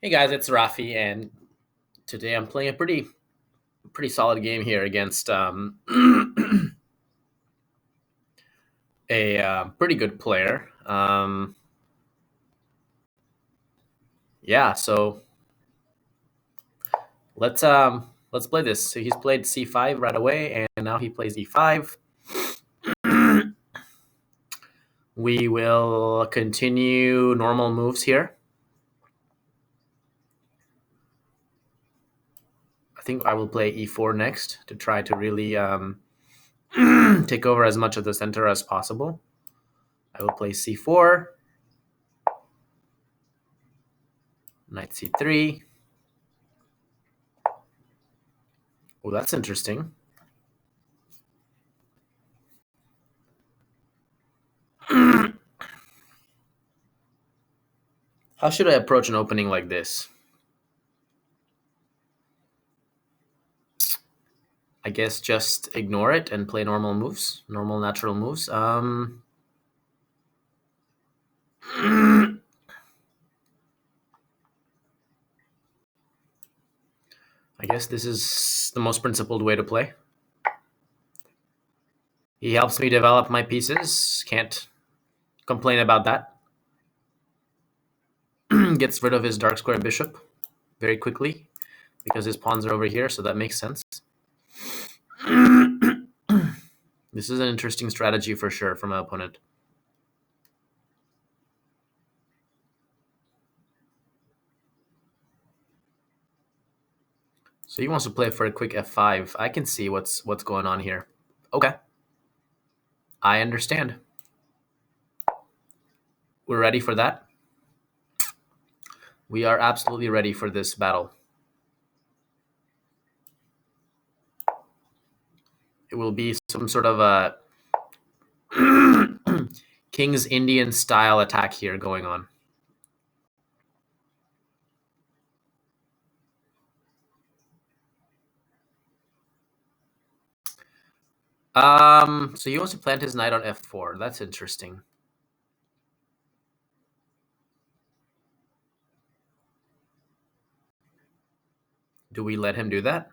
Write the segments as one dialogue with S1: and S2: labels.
S1: Hey guys, it's Rafi, and today I'm playing a pretty solid game here against a pretty good player. Yeah, so let's play this. So he's played c5 right away, and now he plays e5. We will continue normal moves here. I think I will play e4 next to try to really take over as much of the center as possible. I will play c4, knight c3. Oh, that's interesting. How should I approach an opening like this? I guess just ignore it and play normal moves, normal natural moves. I guess this is the most principled way to play. He helps me develop my pieces. Can't complain about that. Gets rid of his dark square bishop very quickly because his pawns are over here, so that makes sense. This is an interesting strategy for sure from my opponent. So he wants to play for a quick f5. I can see what's going on here. Okay. I understand. We're ready for that. We are absolutely ready for this battle. It will be some sort of a King's Indian style attack here going on. So he wants to plant his knight on f4. That's interesting. Do we let him do that?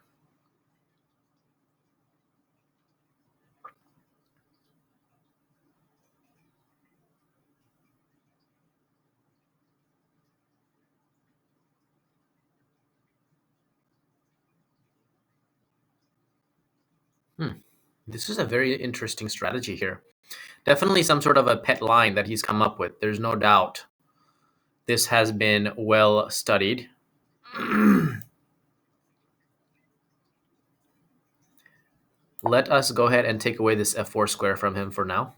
S1: This is a very interesting strategy here. Definitely some sort of a pet line that he's come up with. There's no doubt this has been well studied. Let us go ahead and take away this f4 square from him for now.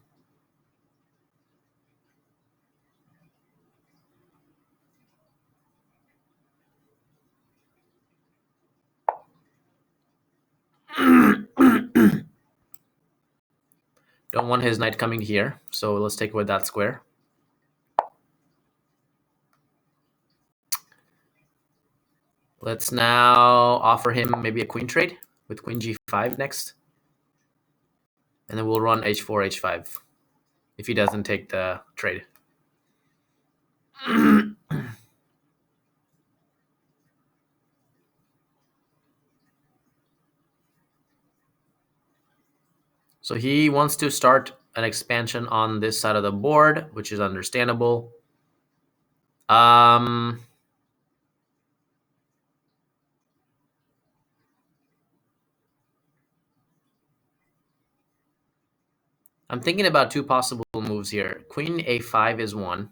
S1: Don't want his knight coming here, so let's take away that square. Let's now offer him maybe a queen trade with queen g5 next. And then we'll run h4, h5 if he doesn't take the trade. So he wants to start an expansion on this side of the board, which is understandable. I'm thinking about two possible moves here. Queen a5 is one.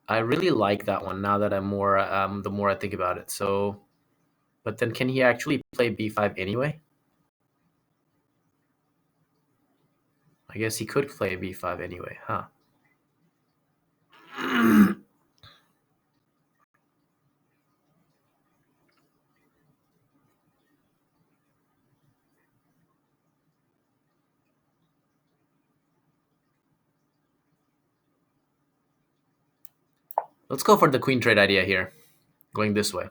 S1: I really like that one now that I'm more, the more I think about it. So, but then can he actually play b5 anyway? I guess he could play b5 anyway, huh? Let's go for the queen trade idea here, going this way.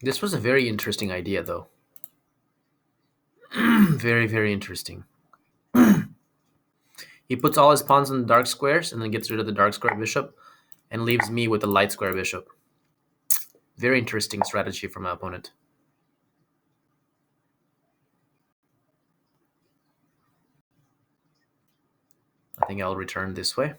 S1: This was a very interesting idea, though. Very, very interesting. He puts all his pawns in the dark squares and then gets rid of the dark square bishop and leaves me with the light square bishop. Very interesting strategy from my opponent. I think I'll return this way.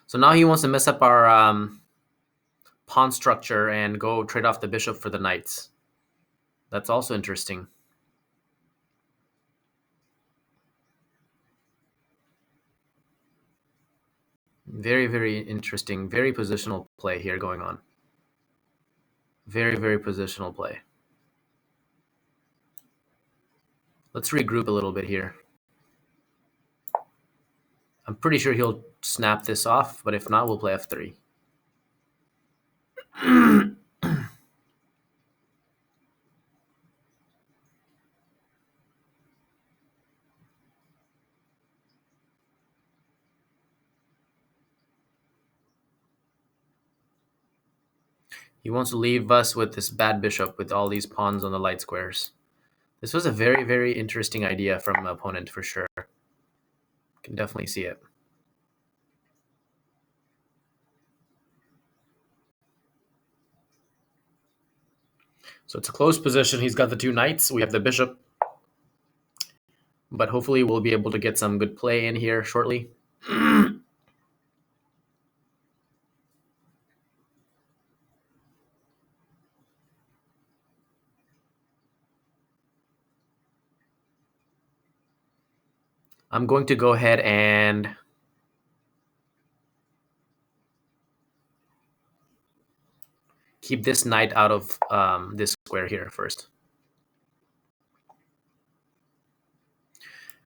S1: So now he wants to mess up our pawn structure and go trade off the bishop for the knights. That's also interesting. Very, very interesting. Very positional play here going on. Very, very positional play. Let's regroup a little bit here. I'm pretty sure he'll snap this off, but if not, we'll play f3. He wants to leave us with this bad bishop with all these pawns on the light squares. This was a very, very interesting idea from my opponent for sure. Can definitely see it. So it's a close position. He's got the two knights. We have the bishop. But hopefully we'll be able to get some good play in here shortly. I'm going to go ahead and keep this knight out of this square here first.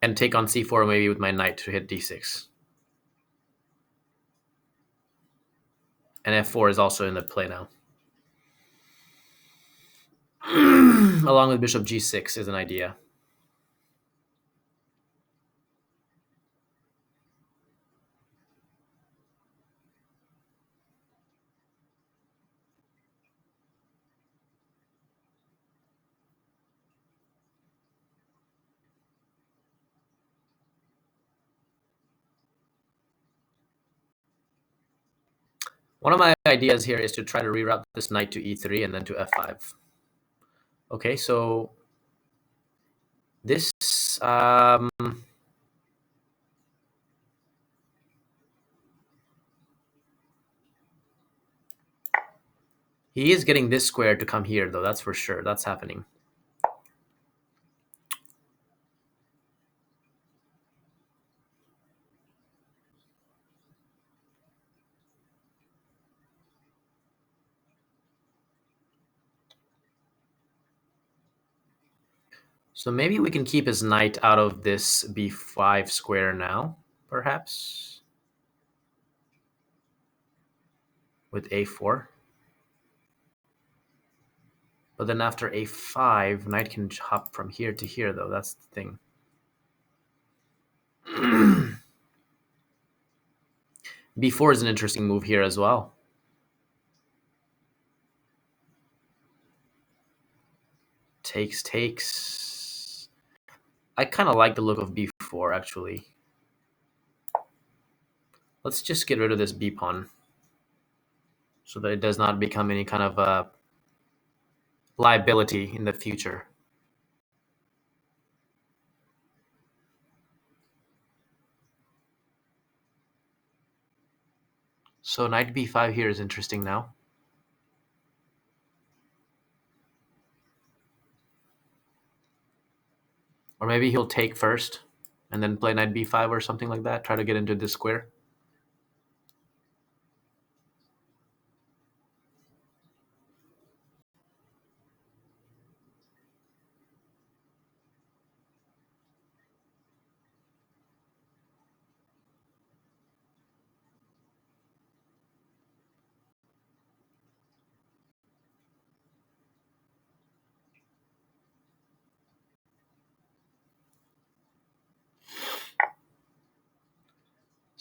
S1: And take on c4 maybe with my knight to hit d6. And f4 is also in the play now. Along with bishop g6 is an idea. One of my ideas here is to try to reroute this knight to e3 and then to f5. Okay, so this he is getting this square to come here, though. That's for sure. That's happening. So maybe we can keep his knight out of this b5 square now, perhaps, with a4. But then after a5, knight can hop from here to here, though. That's the thing. b4 is an interesting move here as well. Takes. I kind of like the look of b4, actually. Let's just get rid of this b pawn so that it does not become any kind of liability in the future. So knight b5 here is interesting now. Or maybe he'll take first and then play knight b5 or something like that. Try to get into this square.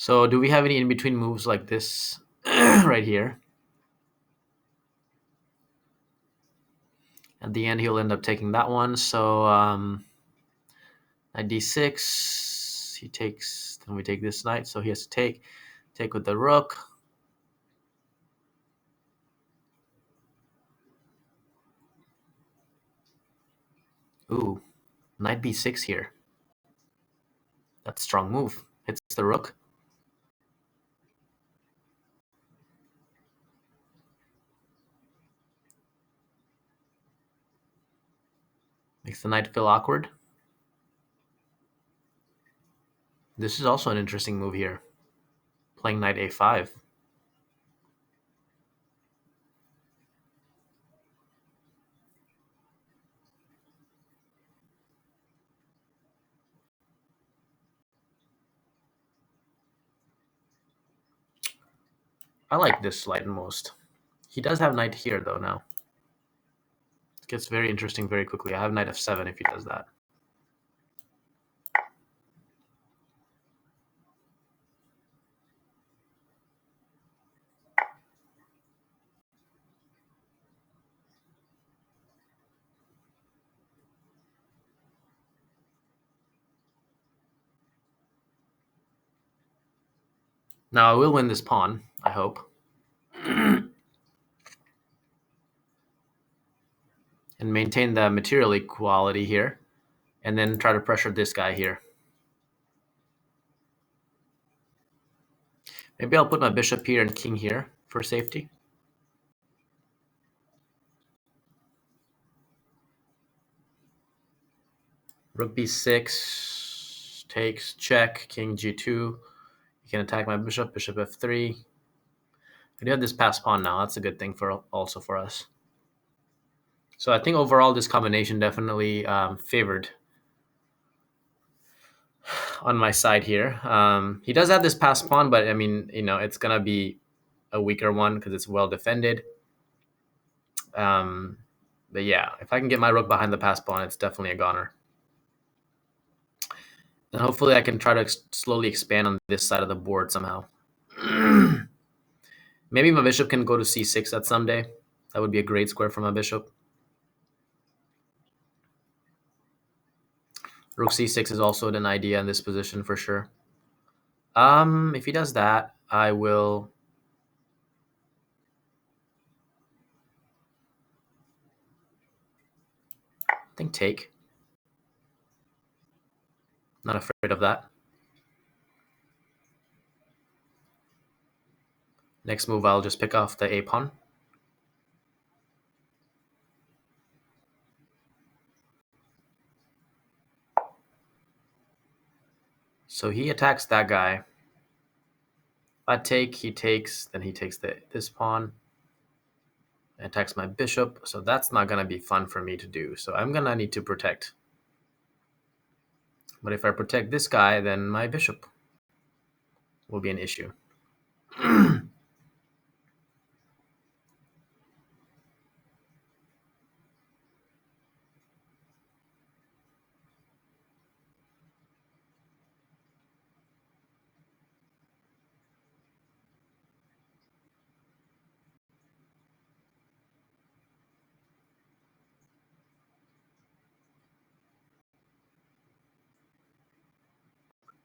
S1: So do we have any in-between moves like this right here? At the end, he'll end up taking that one. So knight d6, he takes, then we take this knight. So he has to take with the rook. Ooh, knight b6 here. That's a strong move. Hits the rook. Makes the knight feel awkward. This is also an interesting move here. Playing knight a5. I like this slight most. He does have knight here, though, now. It gets very interesting very quickly. I have knight f7 if he does that. Now, I will win this pawn, I hope. And maintain the material equality here. And then try to pressure this guy here. Maybe I'll put my bishop here and king here for safety. Rook b6, takes, check, king g2. You can attack my bishop, bishop f3. I do have this passed pawn now. That's a good thing also for us. So I think overall this combination definitely favored on my side here. He does have this passed pawn, but I mean, it's gonna be a weaker one because it's well defended. But yeah, if I can get my rook behind the passed pawn, it's definitely a goner. And hopefully I can try to slowly expand on this side of the board somehow. Maybe my bishop can go to c6 at some day. That would be a great square for my bishop. Rook c6 is also an idea in this position for sure. If he does that, I will... I think take. Not afraid of that. Next move, I'll just pick off the a pawn. So he attacks that guy. If I take, he takes, then he takes this pawn. Attacks my bishop, so that's not going to be fun for me to do. So I'm going to need to protect. But if I protect this guy, then my bishop will be an issue.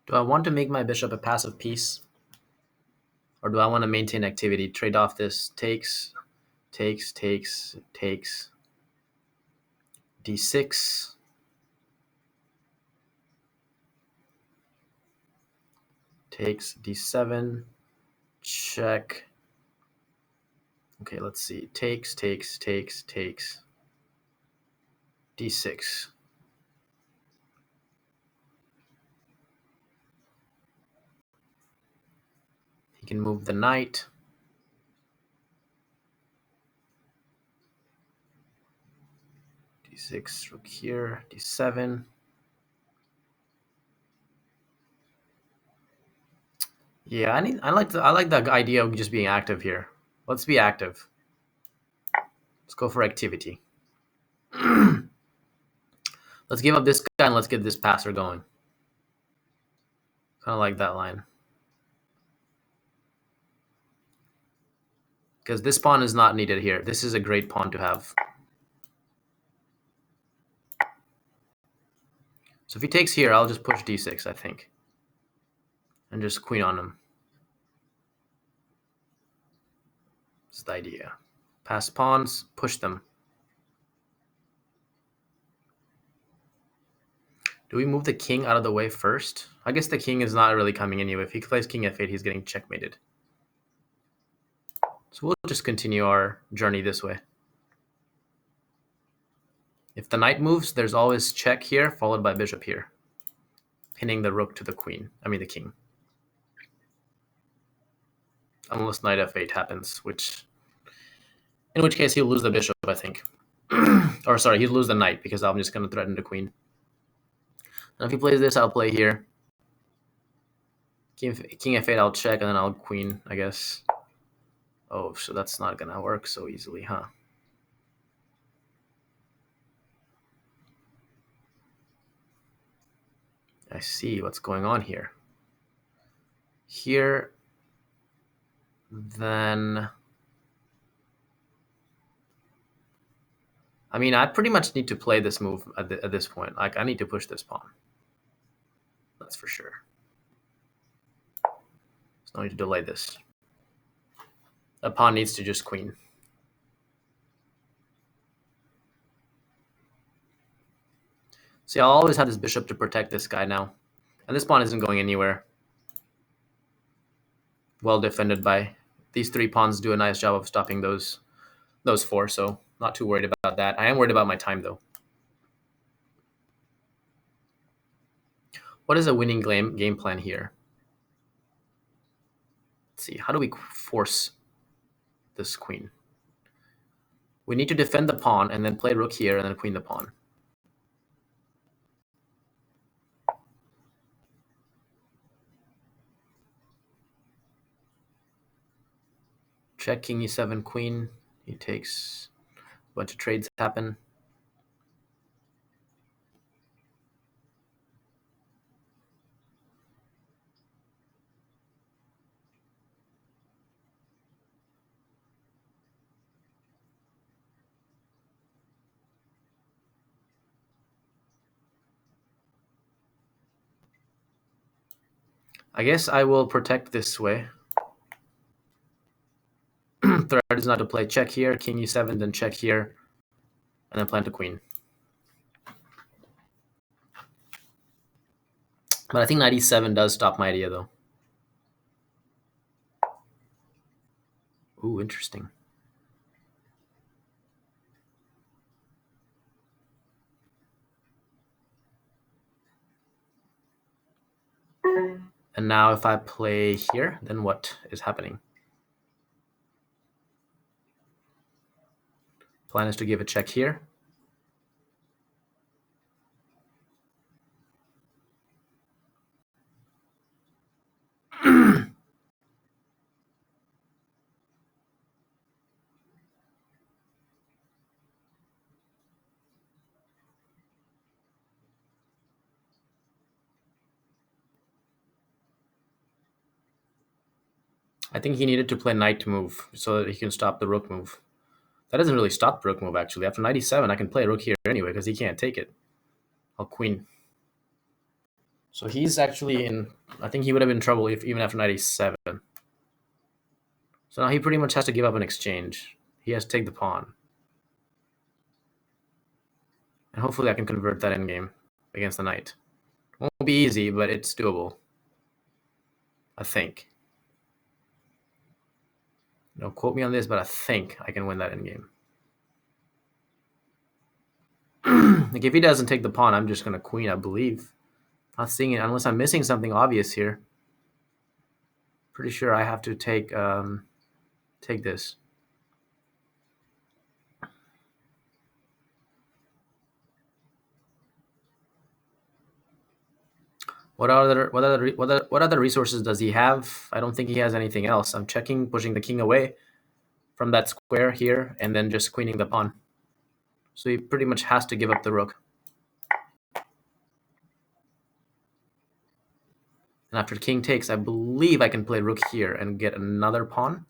S1: Do I want to make my bishop a passive piece? Or do I want to maintain activity? Trade off this takes, takes, takes, takes, d6. Takes, d7, check. Okay, let's see. Takes, takes, takes, takes, d6. He can move the knight. d6, rook here, d7. Yeah, I like the idea of just being active here. Let's be active. Let's go for activity. Let's give up this guy and let's get this passer going. Kind of like that line. because this pawn is not needed here. This is a great pawn to have. So if he takes here, I'll just push d6, I think, and just queen on him. That's the idea. Pass pawns, push them. Do we move the king out of the way first? I guess the king is not really coming anyway. If he plays king f8, he's getting checkmated. So we'll just continue our journey this way. If the knight moves, there's always check here, followed by bishop here, pinning the rook to the queen. I mean the king. Unless knight f8 happens, in which case he'll lose the bishop, I think. Or sorry, he'll lose the knight because I'm just going to threaten the queen. And if he plays this, I'll play here. King f8, I'll check, and then I'll queen, I guess. Oh, so that's not going to work so easily, huh? I see what's going on here. Here, then... I mean, I pretty much need to play this move at this point. Like, I need to push this pawn. That's for sure. There's no need to delay this. The pawn needs to just queen. See, I'll always have this bishop to protect this guy now. And this pawn isn't going anywhere. Well defended by these three pawns. Do a nice job of stopping those four, so not too worried about that. I am worried about my time, though. What is a winning game plan here? Let's see. How do we force this queen? We need to defend the pawn and then play rook here and then queen the pawn. Check king e7, queen. He takes. A bunch of trades happen. I guess I will protect this way. Threat is not to play check here, king e7, then check here, and then plant a queen. But I think knight e7 does stop my idea, though. Ooh, interesting. And now if I play here, then what is happening? Plan is to give a check here. I think he needed to play knight to move so that he can stop the rook move. That doesn't really stop the rook move, actually. After knight e7, I can play rook here anyway because he can't take it. I'll queen. So he's actually in... I think he would have been in trouble even after knight e7. So now he pretty much has to give up an exchange. He has to take the pawn. And hopefully I can convert that endgame against the knight. It won't be easy, but it's doable. I think. Don't quote me on this, but I think I can win that endgame. Like if he doesn't take the pawn, I'm just going to queen, I believe. Not seeing it unless I'm missing something obvious here. Pretty sure I have to take this. What other resources does he have? I don't think he has anything else. I'm checking, pushing the king away from that square here, and then just queening the pawn. So he pretty much has to give up the rook. And after king takes, I believe I can play rook here and get another pawn.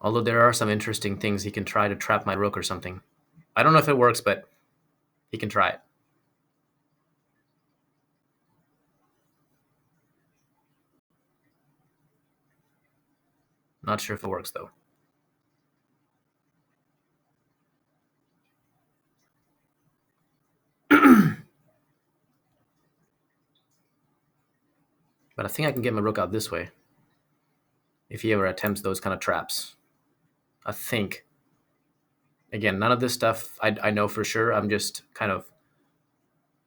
S1: Although there are some interesting things he can try to trap my rook or something. I don't know if it works, but he can try it. Not sure if it works, though. But I think I can get my rook out this way if he ever attempts those kind of traps. I think. Again, none of this stuff I know for sure. I'm just kind of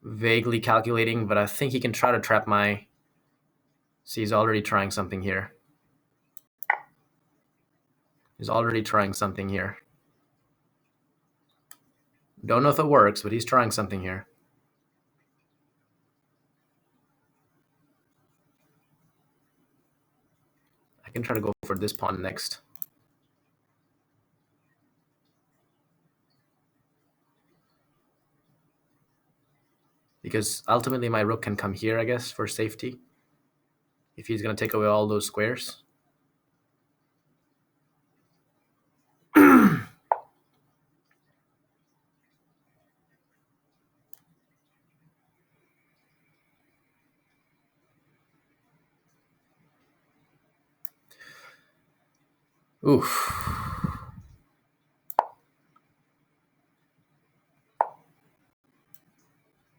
S1: vaguely calculating, but I think he can try to trap my... See, he's already trying something here. He's already trying something here. Don't know if it works, but he's trying something here. I can try to go for this pawn next. Because ultimately my rook can come here, I guess, for safety. If he's going to take away all those squares. Oof.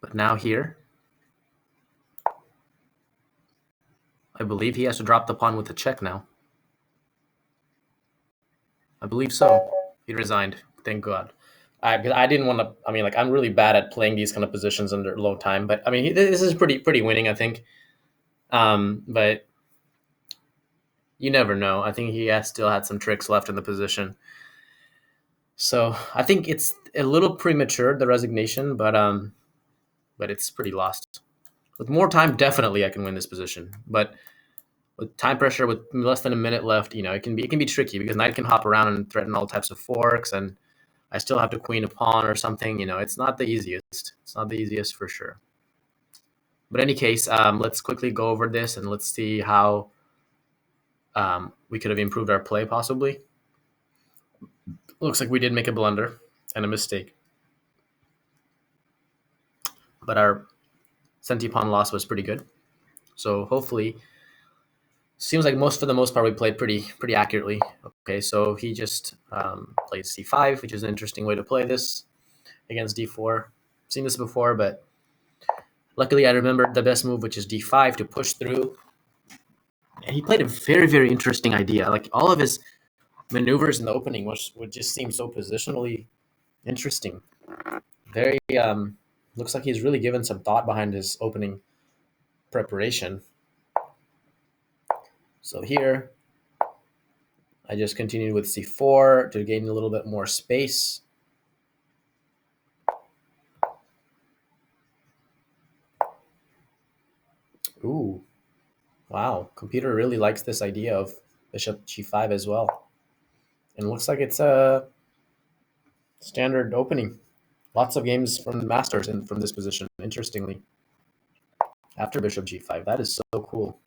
S1: But now here, I believe he has to drop the pawn with a check now. I believe so. He resigned. Thank God. I didn't want to. I mean, like, I'm really bad at playing these kind of positions under low time. But I mean, this is pretty winning, I think. But you never know. I think he has still had some tricks left in the position. So I think it's a little premature, the resignation, but it's pretty lost. With more time, definitely I can win this position. But with time pressure, with less than a minute left, it can be tricky because knight can hop around and threaten all types of forks, and I still have to queen a pawn or something. It's not the easiest. It's not the easiest for sure. But in any case, let's quickly go over this and let's see how we could have improved our play possibly. Looks like we did make a blunder and a mistake. But our centi pawn loss was pretty good. So hopefully, seems like for the most part, we played pretty accurately. Okay, so he just played c5, which is an interesting way to play this against d4. Seen this before, but luckily I remembered the best move, which is d5 to push through. And he played a very interesting idea. Like, all of his maneuvers in the opening would just seem so positionally interesting. Very looks like he's really given some thought behind his opening preparation. So here, I just continued with c4 to gain a little bit more space. Ooh, wow. Computer really likes this idea of bishop g5 as well. And it looks like it's a standard opening. Lots of games from the Masters and from this position, interestingly. After bishop g5, that is so cool.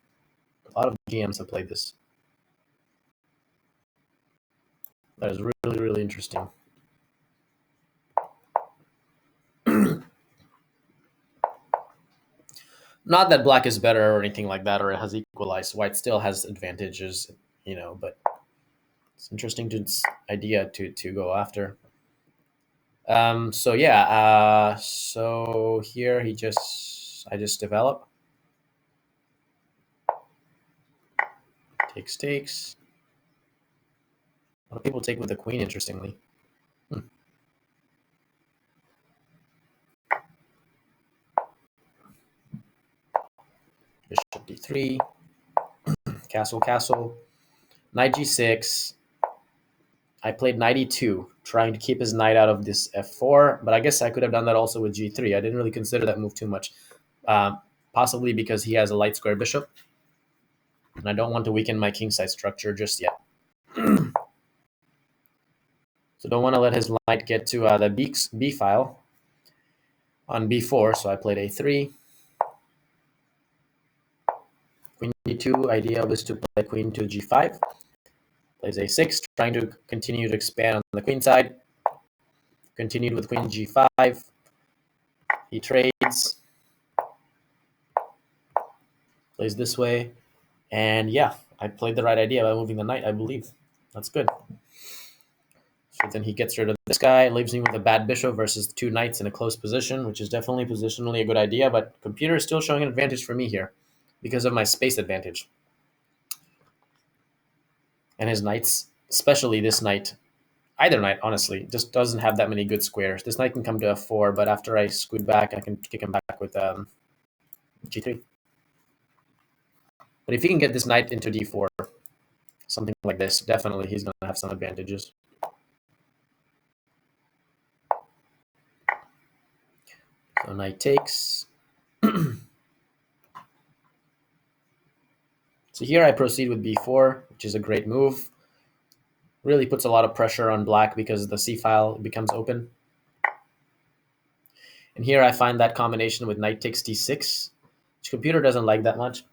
S1: A lot of GMs have played this. That is really interesting. Not that black is better or anything like that, or it has equalized. White still has advantages, but it's interesting idea to go after. So yeah, so here I just develop. Takes. A lot of people take with the queen, interestingly. Bishop d3, castle, knight g6. I played knight e2, trying to keep his knight out of this f4, but I guess I could have done that also with g3. I didn't really consider that move too much, possibly because he has a light square bishop, and I don't want to weaken my kingside structure just yet. So don't want to let his knight get to the b file on b4, so I played a3. Queen d2, idea was to play queen to g5. Plays a6, trying to continue to expand on the queen side. Continued with queen g5. He trades. Plays this way. And yeah, I played the right idea by moving the knight, I believe. That's good. So then he gets rid of this guy, leaves me with a bad bishop versus 2 knights in a close position, which is definitely positionally a good idea, but computer is still showing an advantage for me here because of my space advantage. And his knights, especially this knight, either knight, honestly, just doesn't have that many good squares. This knight can come to f4, but after I scoot back, I can kick him back with g3. But if he can get this knight into d4, something like this, definitely he's going to have some advantages. So knight takes. So here I proceed with b4, which is a great move. Really puts a lot of pressure on black because the c file becomes open. And here I find that combination with knight takes d6, which computer doesn't like that much.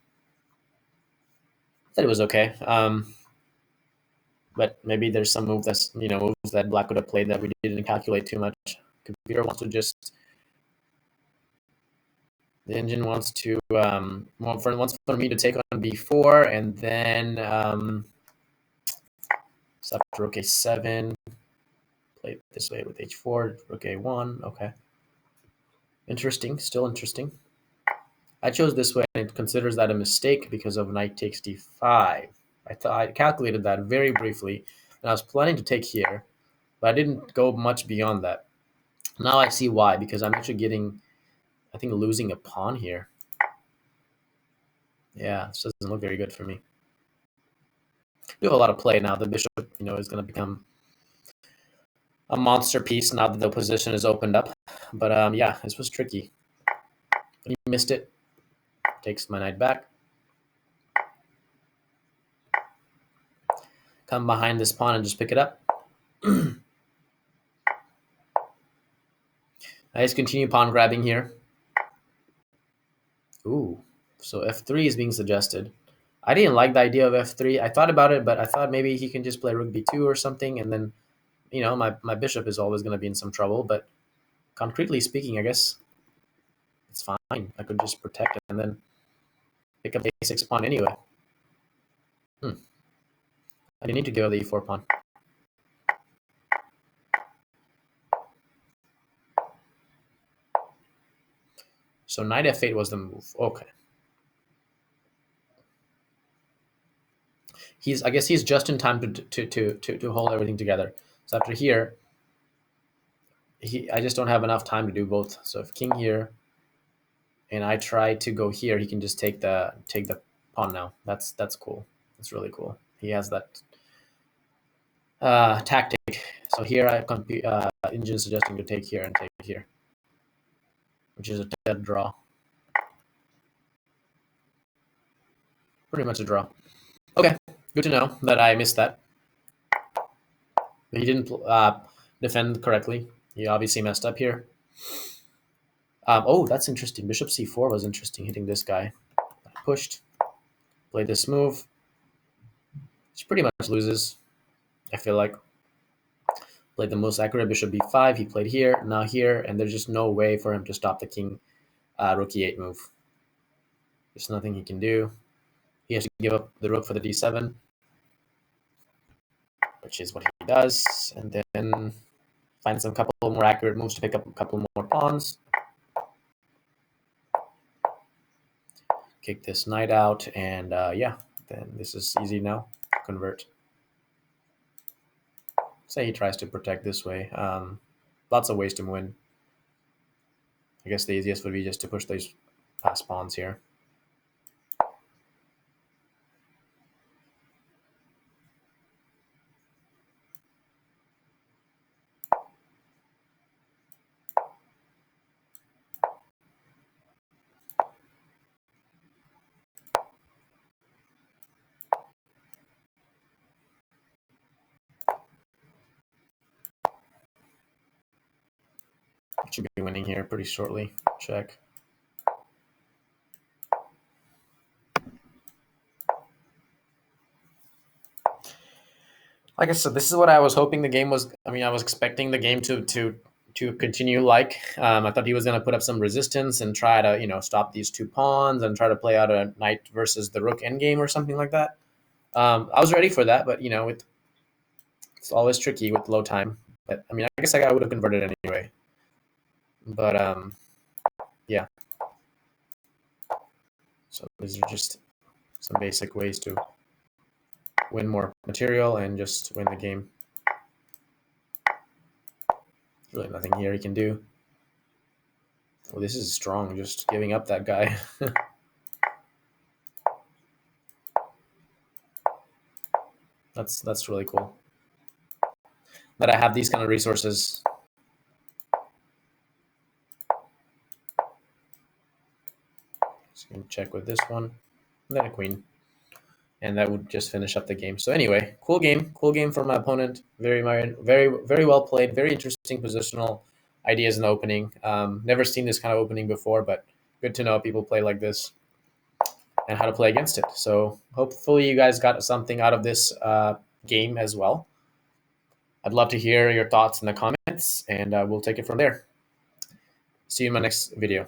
S1: I thought it was okay. But maybe there's some moves that black would have played that we didn't calculate too much. Computer wants to just, the engine wants to wants for me to take on b4, and then so after rook a7, play it this way with h4, rook a1. Okay, interesting, still interesting. I chose this way, and it considers that a mistake because of knight takes d5. I calculated that very briefly, and I was planning to take here, but I didn't go much beyond that. Now I see why, because I'm actually getting, I think, losing a pawn here. Yeah, this doesn't look very good for me. We have a lot of play now. The bishop, is going to become a monster piece now that the position is opened up. But yeah, this was tricky. He missed it. Takes my knight back. Come behind this pawn and just pick it up. I just continue pawn grabbing here. Ooh, so f3 is being suggested. I didn't like the idea of f3. I thought about it, but I thought maybe he can just play rook b2 or something, and then, my bishop is always going to be in some trouble. But concretely speaking, I guess it's fine. I could just protect it and then pick up the a6 pawn anyway. I didn't need to give up the e4 pawn. So knight f8 was the move. Okay. I guess he's just in time to hold everything together. So after here, I just don't have enough time to do both. So if king here, and I try to go here, he can just take the pawn now. That's cool. That's really cool. He has that tactic. So here I engine suggesting to take here and take here, which is a dead draw. Pretty much a draw. Okay, good to know that I missed that. But he didn't defend correctly. He obviously messed up here. Oh, that's interesting. Bishop c4 was interesting, hitting this guy. I pushed, played this move, which pretty much loses, I feel like. Played the most accurate bishop b5. He played here, now here, and there's just no way for him to stop the king rook e8 move. There's nothing he can do. He has to give up the rook for the d7, which is what he does, and then find some couple more accurate moves to pick up a couple more pawns. Kick this knight out, and yeah, then this is easy now. Convert. Say he tries to protect this way. Lots of ways to win. I guess the easiest would be just to push these past pawns here. Should be winning here pretty shortly. Check. like I said, this is what I was hoping the game was. I mean, I was expecting the game to continue. Like, I thought he was going to put up some resistance and try to stop these two pawns and try to play out a knight versus the rook endgame or something like that. I was ready for that, but it's always tricky with low time. But I mean, I guess I would have converted anyway. But yeah. So these are just some basic ways to win more material and just win the game. Really nothing here he can do. Oh, this is strong, just giving up that guy. That's really cool that I have these kind of resources. So you can check with this one, and then a queen, and that would just finish up the game. So anyway, cool game for my opponent. Very very well played. Very interesting positional ideas in the opening. Never seen this kind of opening before, but good to know people play like this and how to play against it. So hopefully you guys got something out of this game as well. I'd love to hear your thoughts in the comments, and we'll take it from there. See you in my next video.